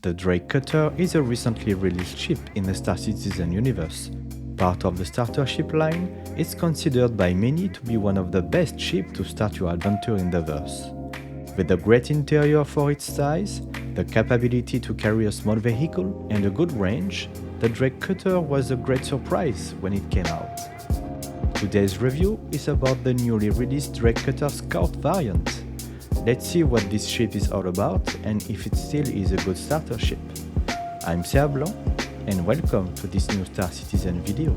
The Drake Cutter is a recently released ship in the Star Citizen universe. Part of the starter ship line, it's considered by many to be one of the best ships to start your adventure in the verse. With a great interior for its size, the capability to carry a small vehicle, and a good range, the Drake Cutter was a great surprise when it came out. Today's review is about the newly released Drake Cutter Scout variant. Let's see what this ship is all about and if it still is a good starter ship. I'm Serre Blanc and welcome to this new Star Citizen video.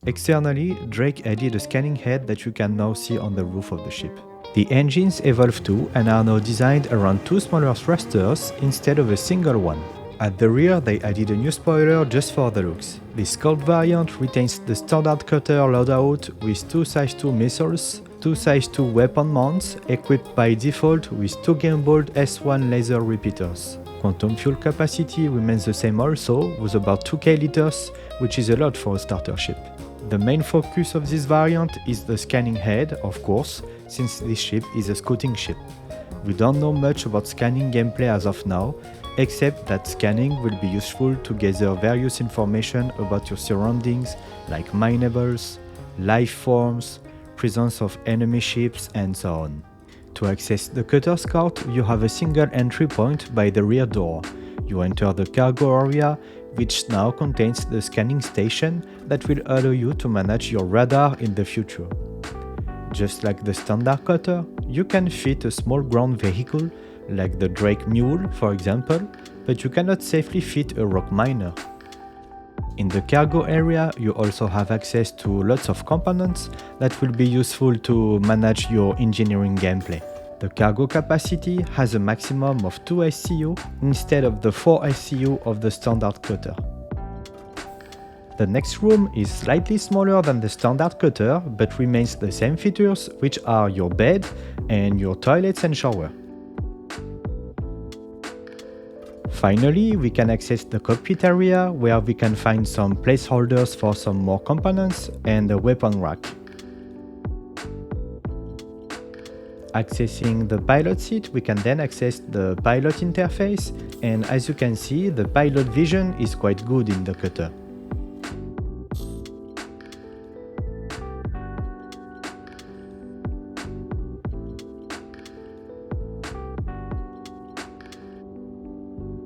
Externally, Drake added a scanning head that you can now see on the roof of the ship. The engines evolved too and are now designed around two smaller thrusters instead of a single one. At the rear, they added a new spoiler just for the looks. The Scout variant retains the standard cutter loadout with two size 2 missiles, two size 2 weapon mounts equipped by default with two gimbaled S1 laser repeaters. Quantum fuel capacity remains the same also, with about 2k liters, which is a lot for a starter ship. The main focus of this variant is the scanning head, of course, since this ship is a scouting ship. We don't know much about scanning gameplay as of now, except that scanning will be useful to gather various information about your surroundings, like mineables, life forms, presence of enemy ships, and so on. To access the Cutter Scout, you have a single entry point by the rear door. You enter the cargo area, which now contains the scanning station that will allow you to manage your radar in the future. Just like the standard cutter, you can fit a small ground vehicle, like the Drake Mule for example, but you cannot safely fit a rock miner. In the cargo area, you also have access to lots of components that will be useful to manage your engineering gameplay. The cargo capacity has a maximum of 2 SCU instead of the 4 SCU of the standard cutter. The next room is slightly smaller than the standard cutter but remains the same features, which are your bed and your toilets and shower. Finally, we can access the cockpit area where we can find some placeholders for some more components and a weapon rack. Accessing the pilot seat, we can then access the pilot interface, and as you can see, the pilot vision is quite good in the cutter.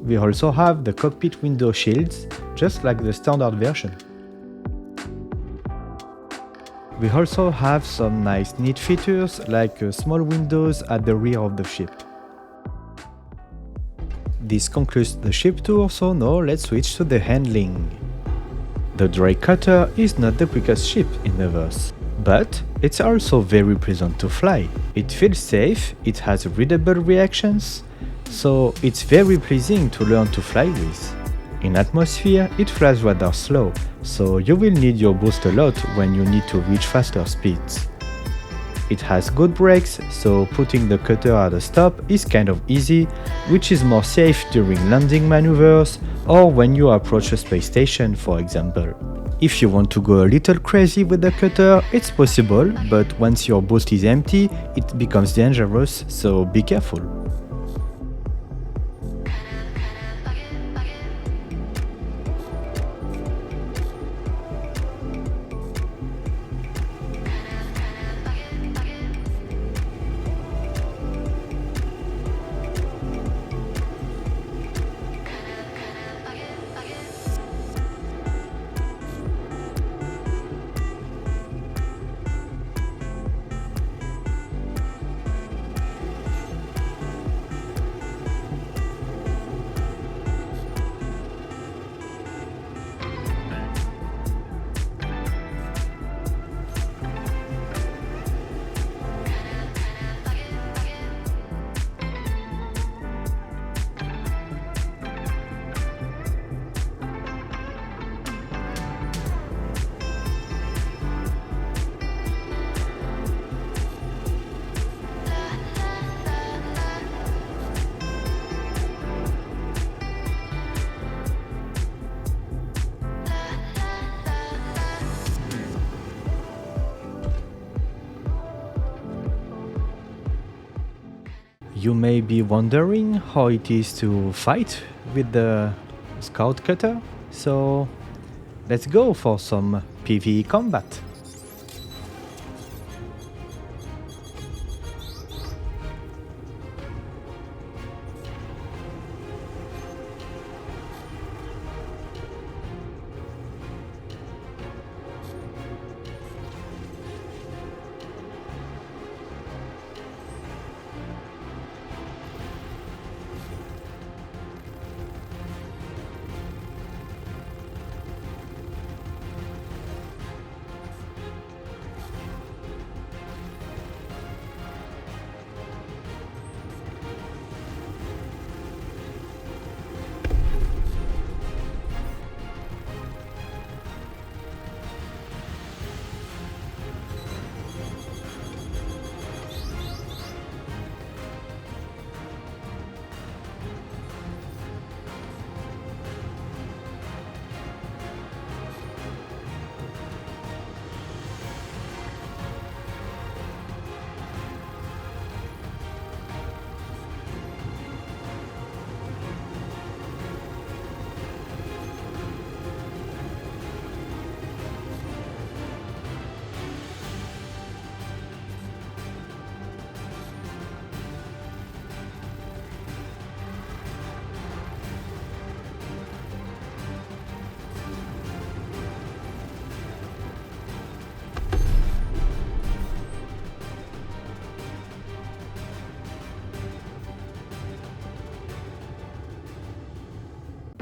We also have the cockpit window shields, just like the standard version. We also have some nice neat features like small windows at the rear of the ship. This concludes the ship tour, so now let's switch to the handling. The Drake Cutter is not the quickest ship in the verse, but it's also very pleasant to fly. It feels safe, it has readable reactions, so it's very pleasing to learn to fly with. In atmosphere, it flies rather slow, so you will need your boost a lot when you need to reach faster speeds. It has good brakes, so putting the cutter at a stop is kind of easy, which is more safe during landing maneuvers or when you approach a space station, for example. If you want to go a little crazy with the cutter, it's possible, but once your boost is empty, it becomes dangerous, so be careful. You may be wondering how it is to fight with the Scout Cutter, so let's go for some PvE combat.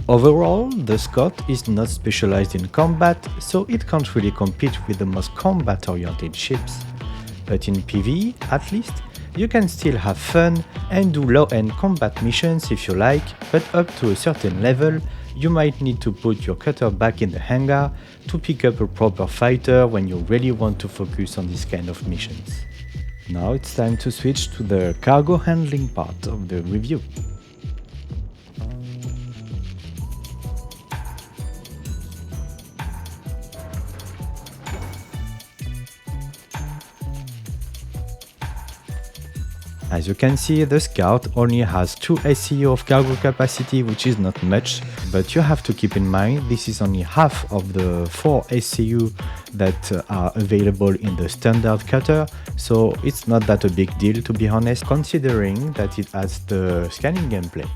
Overall, the Scout is not specialized in combat, so it can't really compete with the most combat-oriented ships. But in PvE, at least, you can still have fun and do low-end combat missions if you like, but up to a certain level, you might need to put your cutter back in the hangar to pick up a proper fighter when you really want to focus on this kind of missions. Now it's time to switch to the cargo handling part of the review. As you can see, the Scout only has 2 SCU of cargo capacity, which is not much, but you have to keep in mind this is only half of the 4 SCU that are available in the standard cutter, so it's not that a big deal, to be honest, considering that it has the scanning gameplay.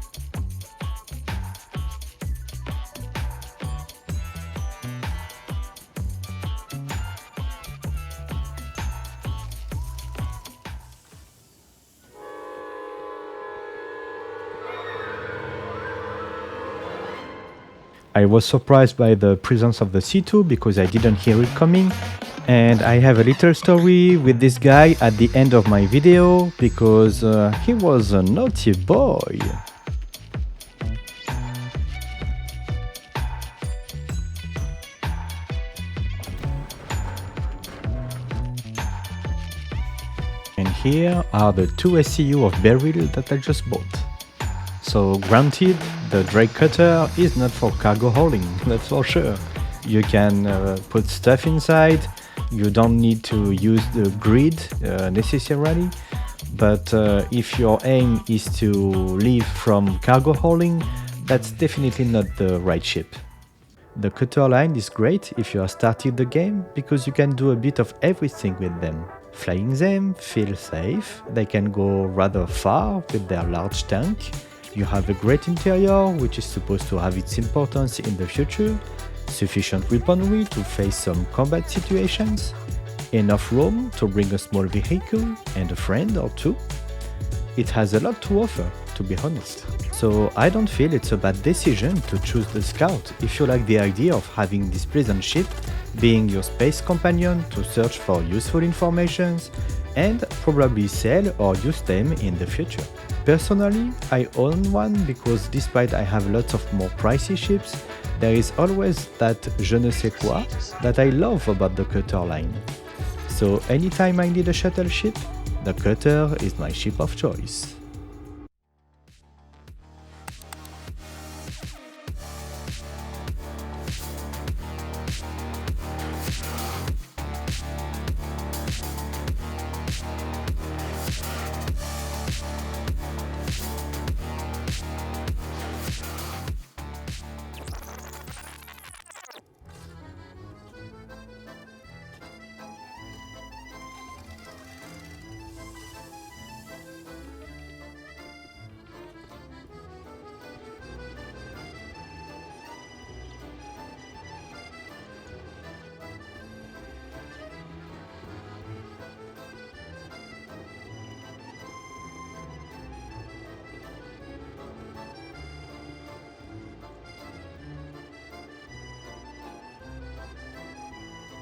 I was surprised by the presence of the C2 because I didn't hear it coming, and I have a little story with this guy at the end of my video because he was a naughty boy. And here are the 2 SCU of Beryl that I just bought. So granted, the Drake Cutter is not for cargo hauling, that's for sure. You can put stuff inside, you don't need to use the grid necessarily, but if your aim is to live from cargo hauling, that's definitely not the right ship. The cutter line is great if you are starting the game because you can do a bit of everything with them. Flying them feels safe, they can go rather far with their large tank. You have a great interior, which is supposed to have its importance in the future, sufficient weaponry to face some combat situations, enough room to bring a small vehicle and a friend or two. It has a lot to offer, to be honest. So I don't feel it's a bad decision to choose the Scout if you like the idea of having this pleasant ship being your space companion to search for useful informations and probably sell or use them in the future. Personally, I own one because despite I have lots of more pricey ships, there is always that je ne sais quoi that I love about the cutter line. So anytime I need a shuttle ship, the cutter is my ship of choice.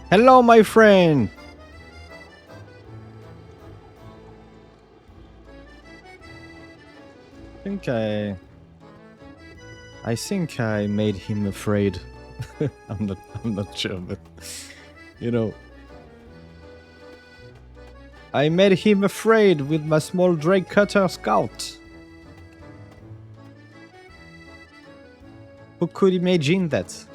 Hello, my friend! I think I made him afraid. I'm not sure, but you know, I made him afraid with my small Drake Cutter Scout. Who could imagine that?